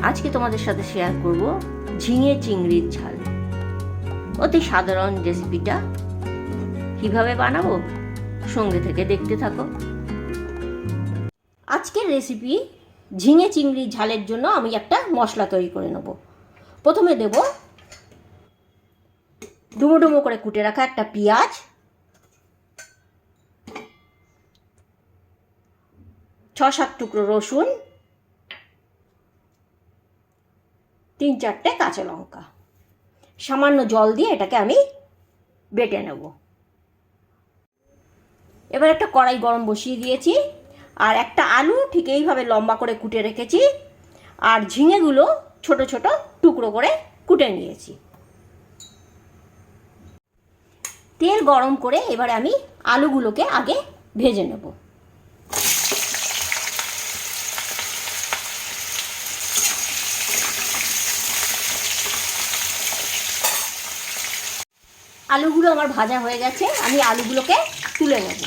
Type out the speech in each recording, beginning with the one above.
আজকে তোমাদের সাথে শেয়ার করব ঝিঙে চিংড়ির ঝাল। অতি সাধারণ রেসিপিটা কিভাবে বানাবো সঙ্গে থেকে দেখতে থাকো। আজকের রেসিপি ঝিঙে চিংড়ির ঝালের জন্য আমি একটা মশলা তৈরি করে নেব। প্রথমে দেব ডুমো ডুমো করে কুটে রাখা একটা পেঁয়াজ, 6-7 টুকরো রসুন, 3-4টে কাঁচা লঙ্কা, সামান্য জল দিয়ে এটাকে আমি বেটে নেব। এবার একটা কড়াই গরম বসিয়ে দিয়েছি, আর একটা আলু ঠিক এইভাবে লম্বা করে কুটে রেখেছি, আর ঝিঙেগুলো ছোট ছোট টুকরো করে কুটে নিয়েছি। তেল গরম করে এবারে আমি আলুগুলোকে আগে ভেজে নেব। আলুগুলো আমার ভাজা হয়ে গেছে, আমি আলুগুলোকে তুলে নেব।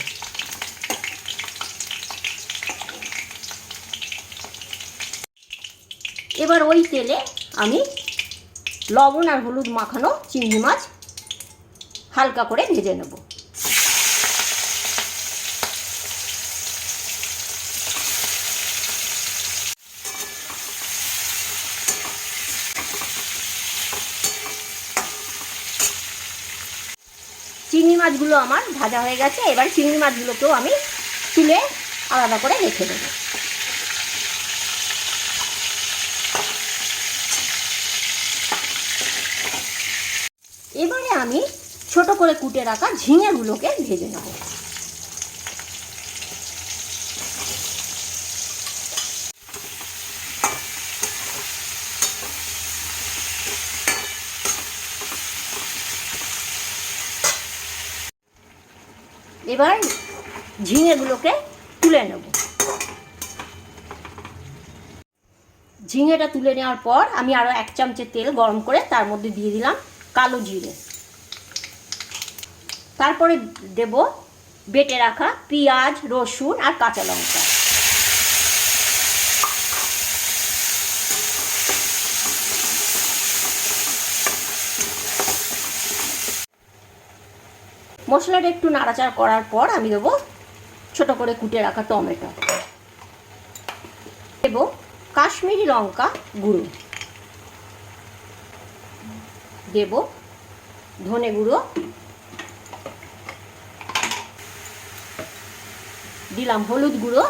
এবার ওই তেলে আমি লবণ আর হলুদ মাখানো চিংড়ি মাছ হালকা করে ভেজে নেব। চিংড়ি মাছগুলো আমার ভাজা হয়ে গেছে, এবার চিংড়ি মাছগুলোকেও আমি তুলে আলাদা করে রেখে দেব। এবারে আমি ছোট করে কুটে রাখা ঝিঙেগুলোকে ভেজে নেব। এবার ঝিঙেগুলোকে তুলে নেব। ঝিঙেটা তুলে নেওয়ার পর আমি আরও 1 চামচে তেল গরম করে তার মধ্যে দিয়ে দিলাম কালো জিরে। তারপরে দেব বেটে রাখা পেঁয়াজ, রসুন আর কাঁচা লঙ্কা। মশলাটা একটু নাড়াচাড়া করার পর আমি দেবো ছোট করে কুটে রাখা টমেটো, দেব কাশ্মীরি লঙ্কা গুঁড়ো, দেব ধনে গুঁড়ো, দিলাম হলুদ গুঁড়ো,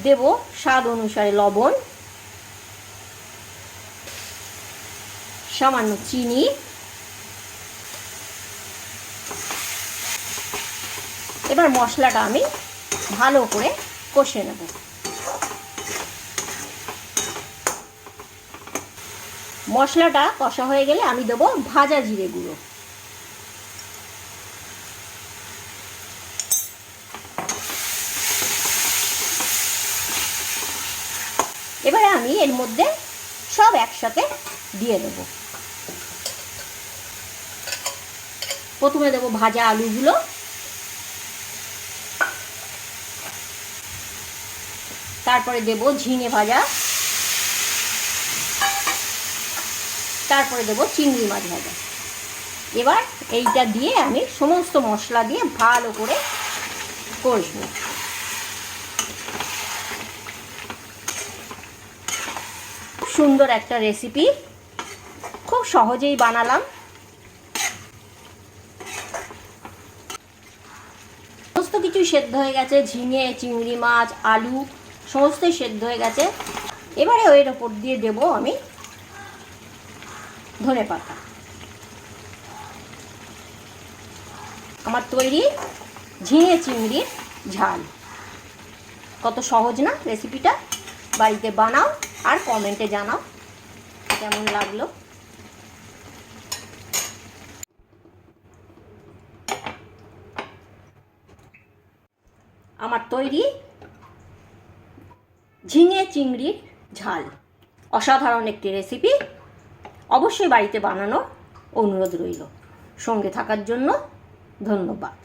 দেব স্বাদ অনুসারে লবণ, সামান্য চিনি, এবার মশলাটা আমি ভালো করে কষে নেব। মশলাটা কষা হয়ে গেলে আমি দেব ভাজা জিরে গুঁড়ো। এবারে আমি এর মধ্যে সব একসাথে দিয়ে দেব। প্রথমে দেব ভাজা আলুগুলো, তারপরে দেব ঝিঙে ভাজা, তারপরে দেব চিংড়ি মাছ ভাজা। এবার এইটা দিয়ে আমি সমস্ত মশলা দিয়ে ভালো করে কষবো। সুন্দর একটা রেসিপি, খুব সহজেই বানালাম। সমস্ত কিছু সেদ্ধ হয়ে গেছে, ঝিঙে, চিংড়ি মাছ, আলু সমস্তই সেদ্ধ হয়ে গেছে। এবারে এর ওপর দিয়ে দেব আমি ধনেপাতা। আমার তৈরি ঝিঙে চিংড়ির ঝাল। কত সহজ না রেসিপিটা? বাড়িতে বানাও আর কমেন্টে জানাও কেমন লাগলো। আমার তৈরি ঝিঙে চিংড়ির ঝাল অসাধারণ একটি রেসিপি, অবশ্যই বাড়িতে বানানোর অনুরোধ রইল। সঙ্গে থাকার জন্য ধন্যবাদ।